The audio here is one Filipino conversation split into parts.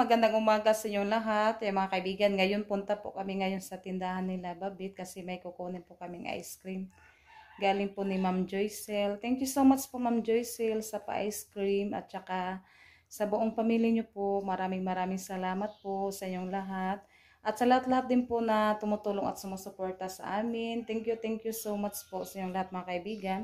magandang umaga sa inyong lahat. Mga kaibigan, ngayon punta po kami ngayon sa tindahan nila Babit kasi may kukunin po kaming ice cream. Galing po ni Ma'am Joycel. Thank you so much po Ma'am Joycel sa pa-ice cream at saka sa buong pamilya niyo po. Maraming salamat po sa inyong lahat. At sa lahat-lahat din po na tumutulong at sumusuporta sa amin. Thank you so much po sa inyong lahat mga kaibigan.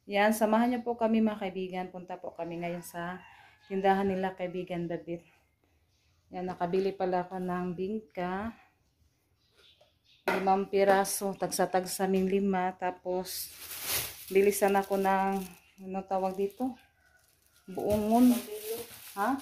Yan, samahan niyo po kami mga kaibigan. Punta po kami ngayon sa tindahan nila kaibigan Babit. Yan, nakabili pala ako ng bingka. 5 piraso, tagsa-tagsa ming 5. Tapos, bilisan ako ng, ano tawag dito? Buongon. Ha?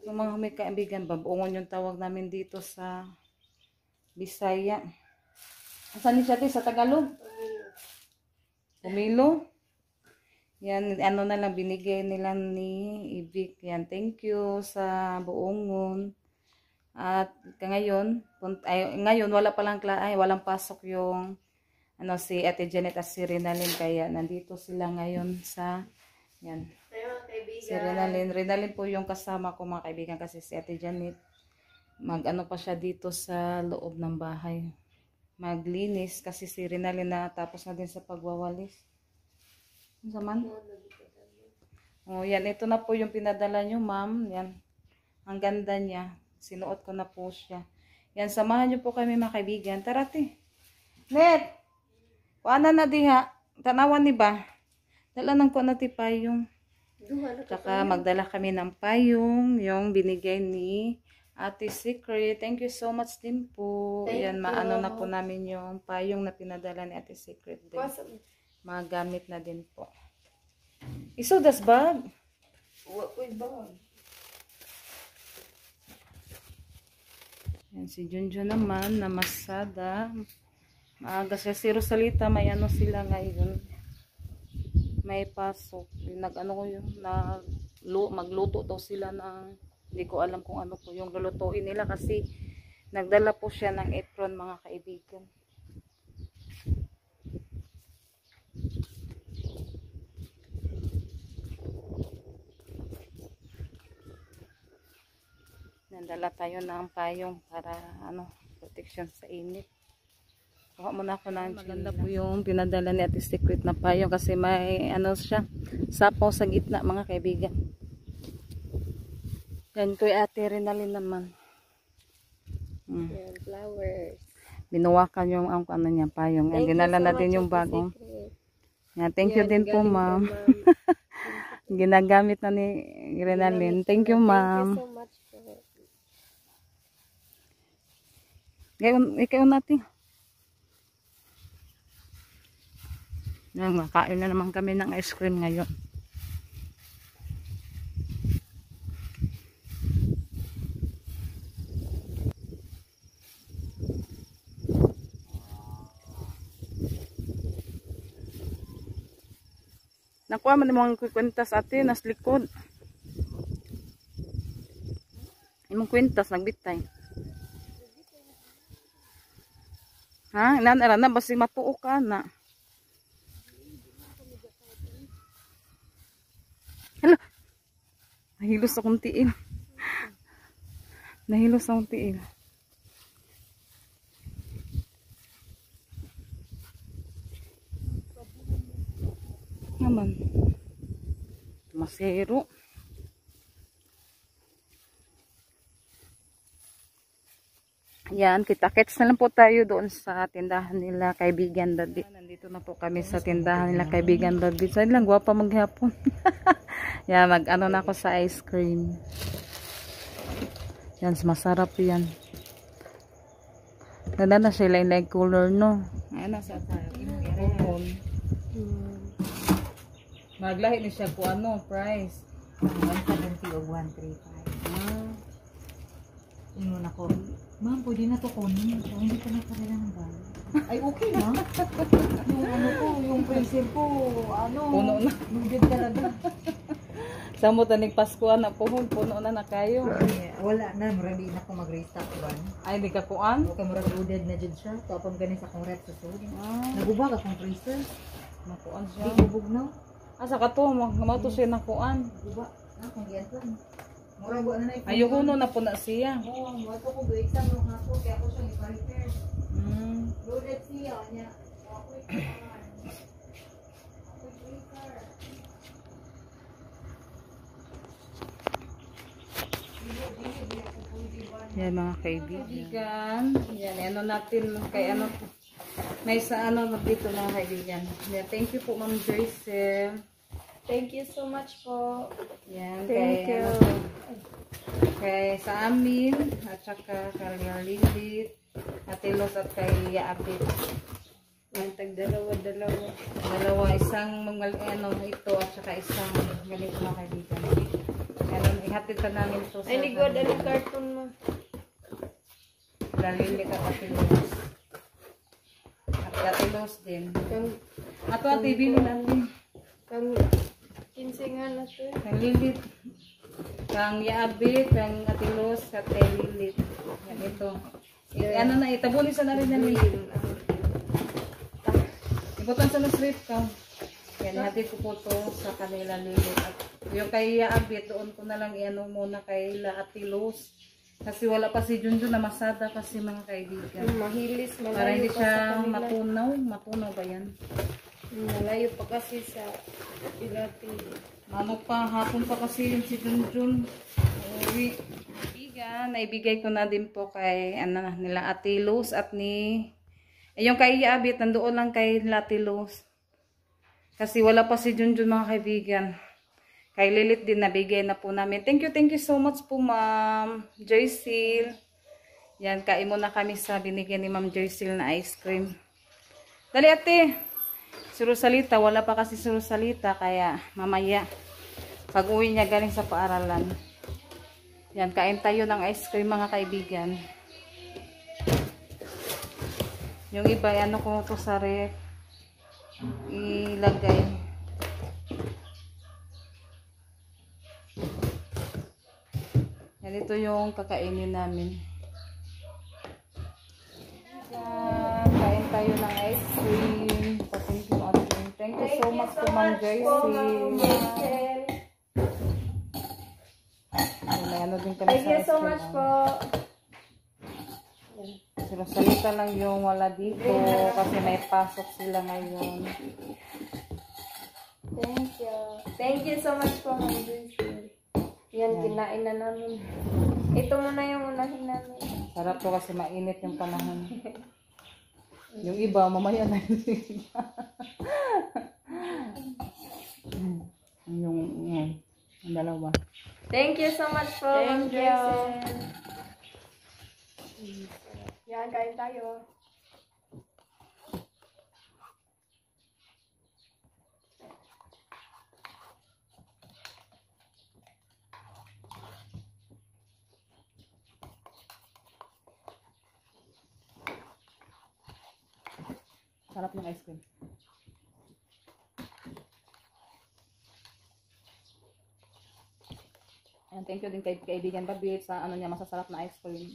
Yung mga may kaibigan ba, buongon yung tawag namin dito sa Bisaya. Saan siya sa Tagalog? Pumilo. Yan, ano na lang binigay nila ni Ibik. Yan, thank you sa buongon. At ngayon, ngayon wala palang walang pasok yung ano si Ate Janet at si Renalyn, kaya nandito sila ngayon sa yan. Si Renalyn po yung kasama ko mga kaibigan kasi si Ate Janet mag-ano pa siya dito sa loob ng bahay. Maglinis kasi si Renalyn na tapos na din sa pagwawalis. Saman? Oh, yan. Ito na po yung pinadala nyo, ma'am. Yan. Ang ganda niya. Sinuot ko na po siya. Yan. Samahan nyo po kami, mga kaibigan. Tara, te. Net! Paano na diha? Tanawan ni ba? Dala nang ko na ti payong. Tsaka magdala kami ng payong. Yung binigay ni Ate Secret. Thank you so much din po. Yan. Maano na po namin yung payong na pinadala ni Ate Secret din. Magamit na din po. Iso das bag? Wait bag. Yan si Junjun naman na masada. Maaga siya si Rosalita, may ano sila ngayon. May pasok. Nag-ano ko yung magluto daw sila ng hindi ko alam kung ano po yung lulutuin nila kasi nagdala po siya ng apron mga kaibigan. Nandala tayo ng payong para ano, protection sa init. Kuha muna ako ng maganda po yung pinadala ni Ate Secret na payong kasi may ano siya, sapaw sa gitna mga kaibigan. Yan kay Ate Renalyn naman. Flowers. Binuwakan yung ano niya payong. Ginala na din yung bagong. Yeah, thank you din po ma'am. Ginagamit na ni Renalyn. Thank you ma'am. Thank you so much po. Ikaw natin. Yan, makain na naman kami ng ice cream ngayon. Nakuha man yung mga kwintas ate, nas likod. Yung kwintas, nagbitay. Ha? Inanara na, basi matuo ka na. Hala! Nahilos akong tiil. Nahilos akong tiil. Naman. Masero. Yan, kita-kits na lang po tayo doon sa tindahan nila kaibigan Babit. Nandito na po kami sa tindahan nila kaibigan Babit. Saan lang, guwapa maghapon. Yan, mag-ano na ako sa ice cream. Yan, masarap yan. Ganda na siya, lain-lain color, no? Ayan na sa tayo. Maglahi ni siya po, ano, price? 170 o 135. Ingon ako, ma'am, pwede na to kunin. So, hindi pa nagkailangan ng bayan. Ay, okay na. Yung ano ko, yung pencil ko, ano, Puno na. nugid talaga. Sa mo tanig Paskuan na puhon, puno na kayo. Wala na, marami na ako mag-restock ba? Ay, di ka kuan? Okay, marami loaded na dyan siya. Tapos ganin sa akong red sa soul. Nagubag akong freezer. Nakuan siya. Di bubog na. Asa ka to, mato siya nakuan. Guba. Kung yan po. Murag wala na yung Ayoko no na po na siya. Oo, mo to ko exam no ako kaya ako siya i-prepare. Mm. Loaded siya niya. Ako i-prepare. Yan mga kaibigan. Yan, ano natin, kay ano, may sa ano dito mga kaibigan. Yan, thank you po Ma'am Joyce. Thank you so much po. Yan, Thank kay, you. ano, kay sa amin, at saka kay Lilith, at Ilos at kay Yaabit. Ang tag-dalawa-dalawa. Dalawa, isang mga ano ito at saka isang ganito mga kaibigan. Yan, ihatid ka namin ito sa Ay, ligod, anong cartoon mo? Lilith at Atilos. At Atilos din. Ato at TV mo natin. Kang kinsingan na to. Kang Lilith. Kang Yaabit, kang Atilos, at kay Lilith. Yan ito. Ano na, itabunin sa na rin yan. Ibutan sa nasrip ka. Yan, hatid ko po to sa kanila Lilith. At yung kay Yaabit, doon ko na lang iano muna kay Atilos. Kasi wala pa si Junjun na masada kasi mga kaibigan. Mahilis, malayo Para hindi pa siya sa kanila. matunaw. Matunaw ba yan? Malayo pa kasi sa Ilati. Ano pa, hapon pa kasi yung si Junjun. Uwi. Kaibigan, naibigay ko na din po kay ano, nila Atilos at ni... yung kay Yaabit, nandoon lang kay Atilos. Kasi wala pa si Junjun mga kaibigan. Kay Lilith din nabigay na po namin. Thank you so much po Ma'am Joycel. Yan, kain muna kami sa binigyan ni Ma'am Joycel na ice cream. Dali ate! Si Rosalita, wala pa kasi si Rosalita, kaya mamaya pag uwi niya galing sa paaralan. Yan, kain tayo ng ice cream mga kaibigan. Yung iba, ano ko to sa ref, ilagay. Yan, ito yung kakainin namin. Yan, kain tayo ng ice cream. Thank you so much po Ma'am Joycel. May ano din kami Thank sa you ice so cream. much po. Si Rosalita lang yung wala dito kasi may pasok sila ngayon. Thank you. Thank you so much po, Ma'am Joyce. Yan, kinain na namin. Ito muna yung unahin namin. Sarap to kasi mainit yung panahon. Yung iba, mamaya na yung iba. Yung dalawa. Thank you so much po, Ma'am Thank you. Joyce. Yan, kain tayo. Sarap ng ice cream. And thank you din kay kaibigan Babit sa ano niya, masasarap na ice cream.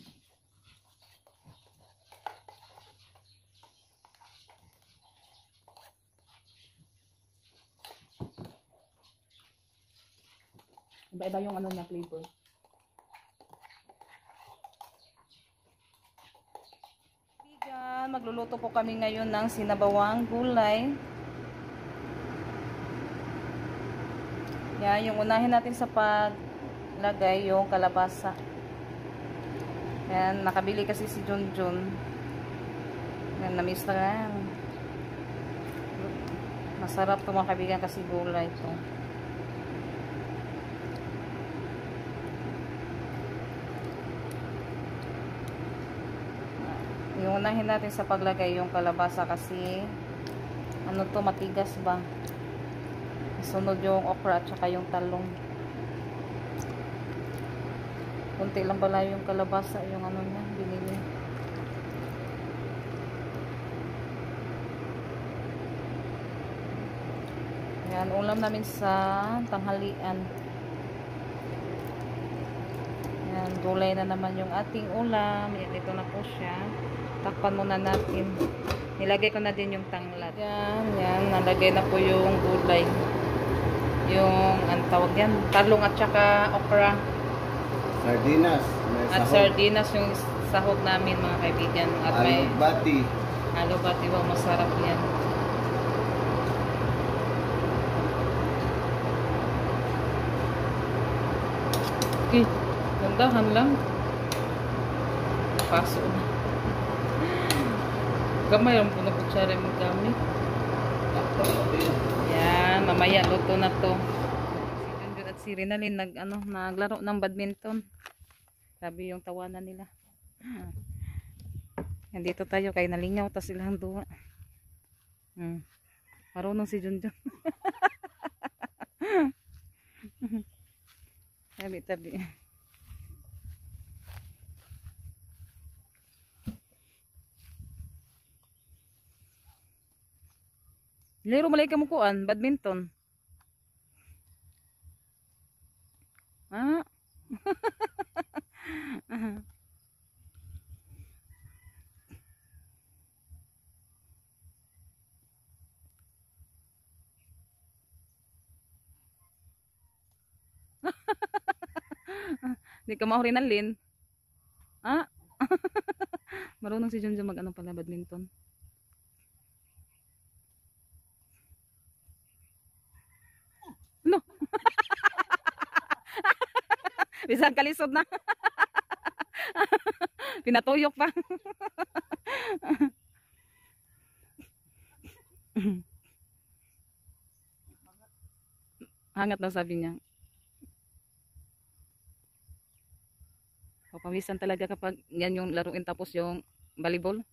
Iba-iba yung ano niya, flavor. Kaibigan, magluluto po kami ngayon ng sinabawang gulay. Yan, yung unahin natin sa paglagay yung kalabasa. Yan, nakabili kasi si Junjun. Yan, na-miss na yan. Masarap ito mga kaibigan kasi gulay ito. Yung unahin natin sa paglagay yung kalabasa kasi ano to, matigas ba? Sunod yung okra at saka yung talong. Kunti lang pala yung kalabasa, yung ano niya, binili. Yan, ulam namin sa tanghalian. Yan, gulay na naman yung ating ulam. Yan, ito na po siya. Takpan muna natin. Nilagay ko na din yung tanglad. Yan, yan, nalagay na po yung gulay. yung, ang tawag yan, talong at saka okra. Sardinas. May At sahog. sardinas yung sahog namin mga kaibigan. At may Alugbati. alubati, wow, masarap yan. Okay, gandahan lang. Paso na. Gamay lang po na kutsara yung gamit. Yan, mamaya luto na to. Si Junjun at si Rinalyn naglaro ng badminton. Sabi yung tawanan nila. Nandito tayo kay nalingaw ta silang duwa. Marunong si Junjun. Tabi-tabi. Lero malay ka mo kuan, badminton. Ah. Di ka mahurin ng lin. Ah. Marunong si Junjun mag ano pala badminton. No. Bisang kalisod na. Pinatuyok pa. Hangat na sabi niya. Papawisan talaga kapag yan yung laruin tapos yung volleyball.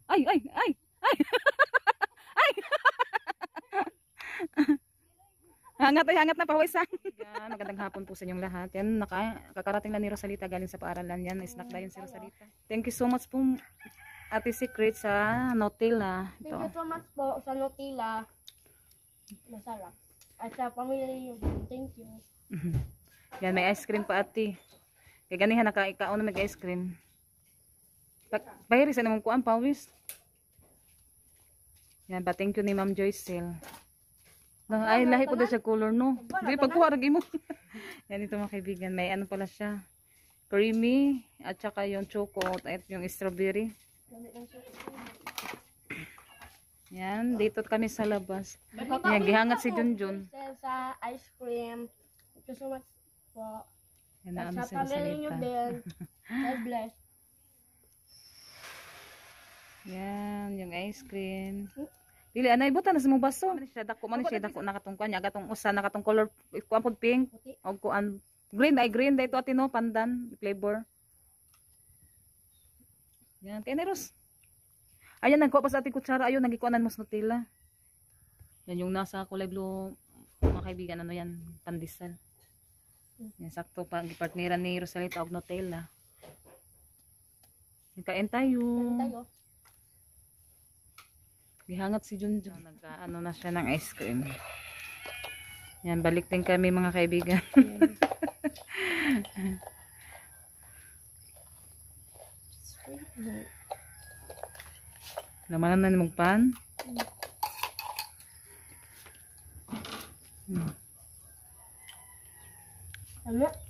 Ay, ay, ay, ay. Ay. Hangat na pawisan. Yan, magandang hapon po sa inyong lahat. Yan, kakarating lang ni Rosalita galing sa paaralan yan. Snack na yun si Rosalita. Thank you so much po Ate Secret sa Nutella. Thank you so much po sa Nutella. Masarap. At sa pamilya niyo. Thank you. Yan, may ice cream pa ate. Kaya ganihan nakaikaon na mag-ice cream. Pahiri sa namang kuan, pawis. Yan, pa thank you ni Ma'am Joycel. Ay, lahi po daw siya color, no? Hindi, pagkuha ragi mo. Yan, ito mga kaibigan. May ano pala siya. Creamy, at saka yung choco, at yung strawberry. Yan, dito kami sa labas. Yan, gihangat si Junjun. Sa ice cream. Thank you so much po. Yan na At ano sa si pamilya niyo Rosalita. din. God bless. Yan, yung ice cream. Dili anay buta na sa mong baso. Man siya dako nakatong kuan, katong usa nakatong color kuan pod pink og kuan green ito atino pandan flavor. Yan, kay Neros. Ayan nagkuha pa sa ating kutsara, ayon nagikuanan mo sa Nutella. Yan yung nasa kulay blue mga kaibigan, ano yan, pandesal. Yan sakto pa gipartneran ni Rosalita og Nutella. Kain tayo. Tayo. Gihangat si Junjun. Nagkaano na siya ng ice cream. Yan, balik din kami mga kaibigan. Lamanan na ni mong pan. Tama.